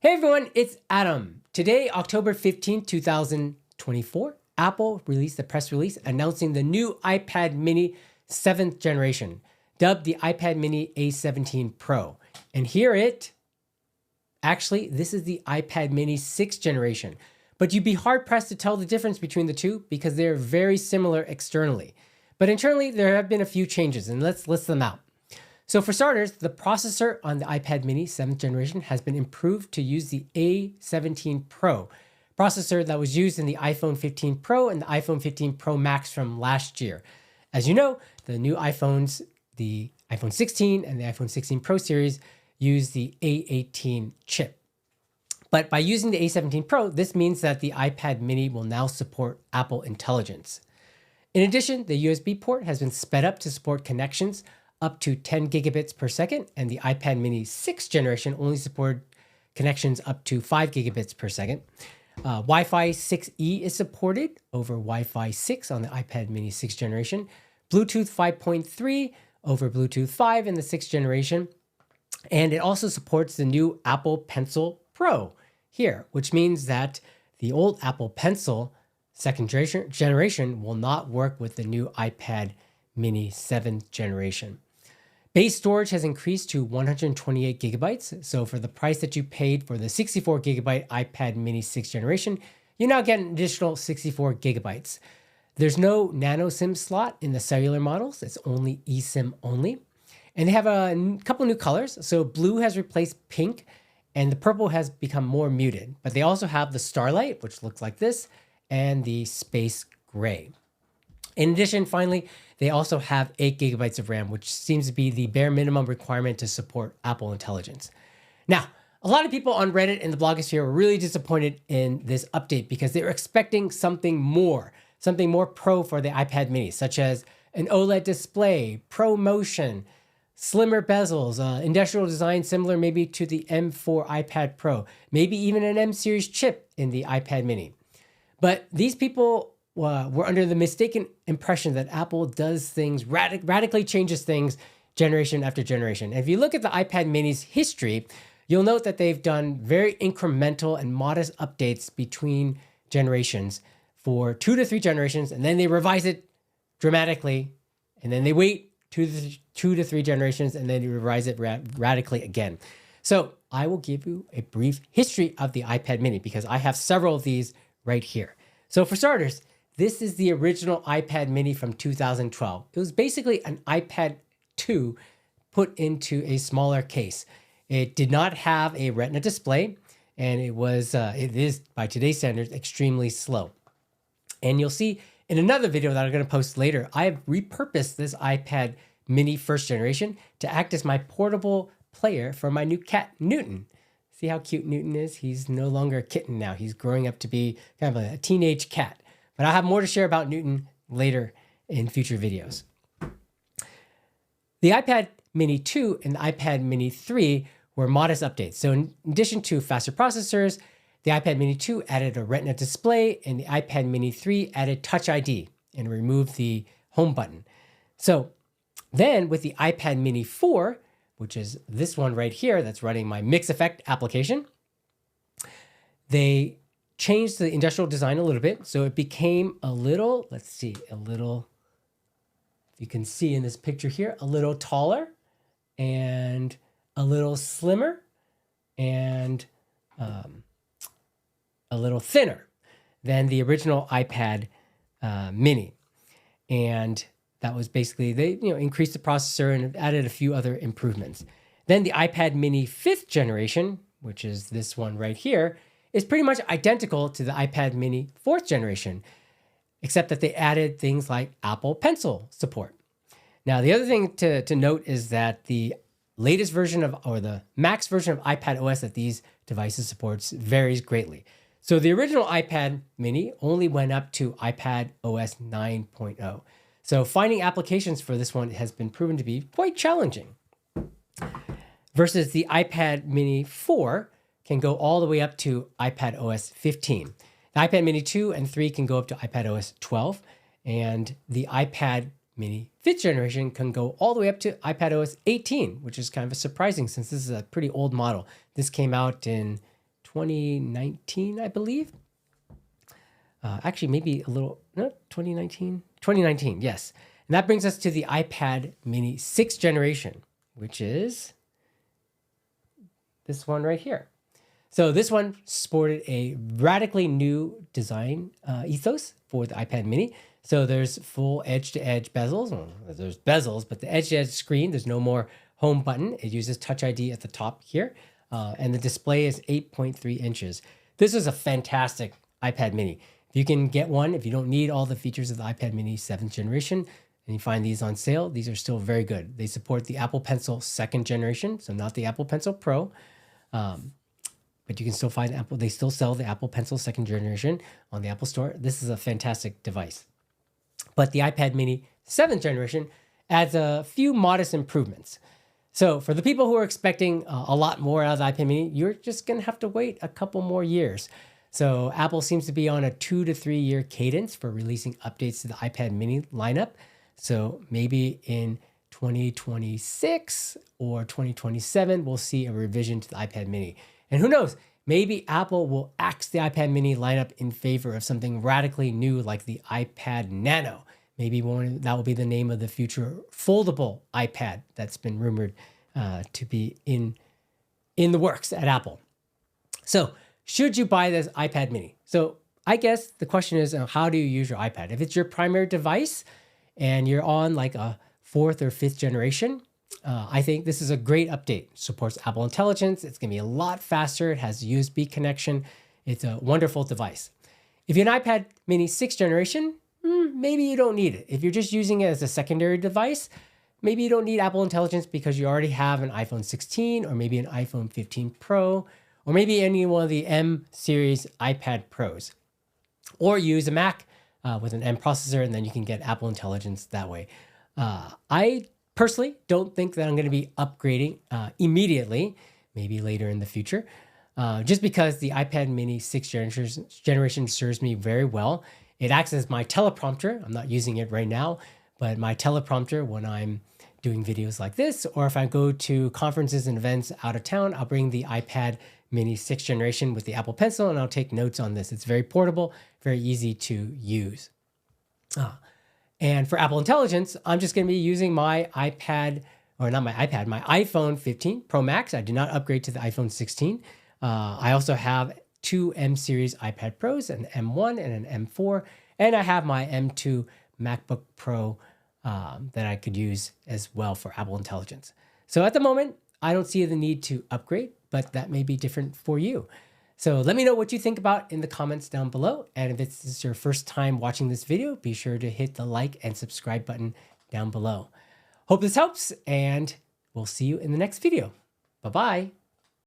Hey everyone, it's Adam. Today, October 15th, 2024, Apple released a press release announcing the new iPad mini 7th generation, dubbed the iPad mini A17 Pro. And this is the iPad mini 6th generation. But you'd be hard pressed to tell the difference between the two because they're very similar externally. But internally, there have been a few changes, and let's list them out. So for starters, the processor on the iPad mini 7th generation has been improved to use the A17 Pro processor that was used in the iPhone 15 Pro and the iPhone 15 Pro Max from last year. As you know, the new iPhones, the iPhone 16 and the iPhone 16 Pro series, use the A18 chip. But by using the A17 Pro, this means that the iPad mini will now support Apple Intelligence. In addition, the USB port has been sped up to support connections up to 10 gigabits per second, and the iPad mini 6th generation only supported connections up to 5 gigabits per second. Wi-Fi 6E is supported over Wi-Fi 6 on the iPad mini 6th generation, Bluetooth 5.3 over Bluetooth 5 in the 6th generation, and it also supports the new Apple Pencil Pro here, which means that the old Apple Pencil 2nd generation will not work with the new iPad mini 7th generation. Base storage has increased to 128 gigabytes. So for the price that you paid for the 64 gigabyte iPad mini 6th generation, you now get an additional 64 gigabytes. There's no nano SIM slot in the cellular models. It's only eSIM only. And they have a couple new colors. So blue has replaced pink and the purple has become more muted. But they also have the Starlight, which looks like this, and the Space Gray. In addition, finally, they also have 8 gigabytes of RAM, which seems to be the bare minimum requirement to support Apple Intelligence. Now, a lot of people on Reddit and the blogosphere were really disappointed in this update because they were expecting something more pro for the iPad mini, such as an OLED display, Pro Motion, slimmer bezels, industrial design similar maybe to the M4 iPad Pro, maybe even an M series chip in the iPad mini. But these people were under the mistaken impression that Apple does things, radically changes things generation after generation. And if you look at the iPad mini's history, you'll note that they've done very incremental and modest updates between generations for 2 to 3 generations, and then they revise it dramatically, and then they wait 2 to 3 generations, and then they revise it radically again. So I will give you a brief history of the iPad mini because I have several of these right here. So for starters, this is the original iPad mini from 2012. It was basically an iPad 2 put into a smaller case. It did not have a Retina display, and it is, by today's standards, extremely slow. And you'll see in another video that I'm going to post later, I have repurposed this iPad mini 1st generation to act as my portable player for my new cat, Newton. See how cute Newton is? He's no longer a kitten now. He's growing up to be kind of a teenage cat. But I'll have more to share about Newton later in future videos. The iPad mini 2 and the iPad mini 3 were modest updates. So in addition to faster processors, the iPad mini 2 added a Retina display and the iPad mini 3 added Touch ID and removed the home button. So then with the iPad mini 4, which is this one right here that's running my Mix Effect application, they changed the industrial design a little bit. So it became a little, if you can see in this picture here, a little taller and a little slimmer and a little thinner than the original iPad mini. And that was basically, they increased the processor and added a few other improvements. Then the iPad mini 5th generation, which is this one right here, is pretty much identical to the iPad mini 4th generation, except that they added things like Apple Pencil support. Now, the other thing to note is that the latest version or the max version of iPad OS that these devices supports varies greatly. So the original iPad mini only went up to iPad OS 9.0. So finding applications for this one has been proven to be quite challenging. Versus the iPad mini 4 can go all the way up to iPad OS 15. The iPad mini 2 and 3 can go up to iPad OS 12. And the iPad mini 5th generation can go all the way up to iPad OS 18, which is kind of surprising since this is a pretty old model. This came out in 2019, I believe. Actually, maybe a little, no, 2019? 2019, yes. And that brings us to the iPad mini 6th generation, which is this one right here. So this one sported a radically new design ethos for the iPad mini. So there's full edge-to-edge bezels. Well, there's bezels, but the edge-to-edge screen, there's no more home button. It uses Touch ID at the top here. And the display is 8.3 inches. This is a fantastic iPad mini. If you can get one, if you don't need all the features of the iPad mini 7th generation, and you find these on sale, these are still very good. They support the Apple Pencil 2nd generation, so not the Apple Pencil Pro. But you can still find Apple. They still sell the Apple Pencil 2nd generation on the Apple Store. This is a fantastic device. But the iPad mini 7th generation adds a few modest improvements. So for the people who are expecting a lot more out of the iPad mini, you're just going to have to wait a couple more years. So Apple seems to be on a 2 to 3 year cadence for releasing updates to the iPad mini lineup. So maybe in 2026 or 2027, we'll see a revision to the iPad mini. And who knows, maybe Apple will axe the iPad mini lineup in favor of something radically new like the iPad Nano. Maybe that will be the name of the future foldable iPad that's been rumored to be in the works at Apple. So should you buy this iPad mini? So I guess the question is, how do you use your iPad? If it's your primary device and you're on like a 4th or 5th generation, I think this is a great update. It supports Apple Intelligence. It's going to be a lot faster. It has a USB connection. It's a wonderful device. If you're an iPad mini 6th generation, maybe you don't need it. If you're just using it as a secondary device, maybe you don't need Apple Intelligence because you already have an iPhone 16 or maybe an iPhone 15 Pro or maybe any one of the M series iPad Pros. Or use a Mac with an M processor, and then you can get Apple Intelligence that way. I personally don't think that I'm going to be upgrading immediately, maybe later in the future, just because the iPad mini 6th generation serves me very well. It acts as my teleprompter. I'm not using it right now, but my teleprompter when I'm doing videos like this, or if I go to conferences and events out of town, I'll bring the iPad mini 6th generation with the Apple Pencil and I'll take notes on this. It's very portable, very easy to use. And for Apple Intelligence, I'm just going to be using my iPad, or not my iPad, my iPhone 15 Pro Max. I did not upgrade to the iPhone 16. I also have 2 M series iPad Pros, an M1 and an M4, and I have my M2 MacBook Pro that I could use as well for Apple Intelligence. So at the moment, I don't see the need to upgrade, but that may be different for you. So let me know what you think about in the comments down below. And if this is your first time watching this video, be sure to hit the like and subscribe button down below. Hope this helps, and we'll see you in the next video. Bye-bye.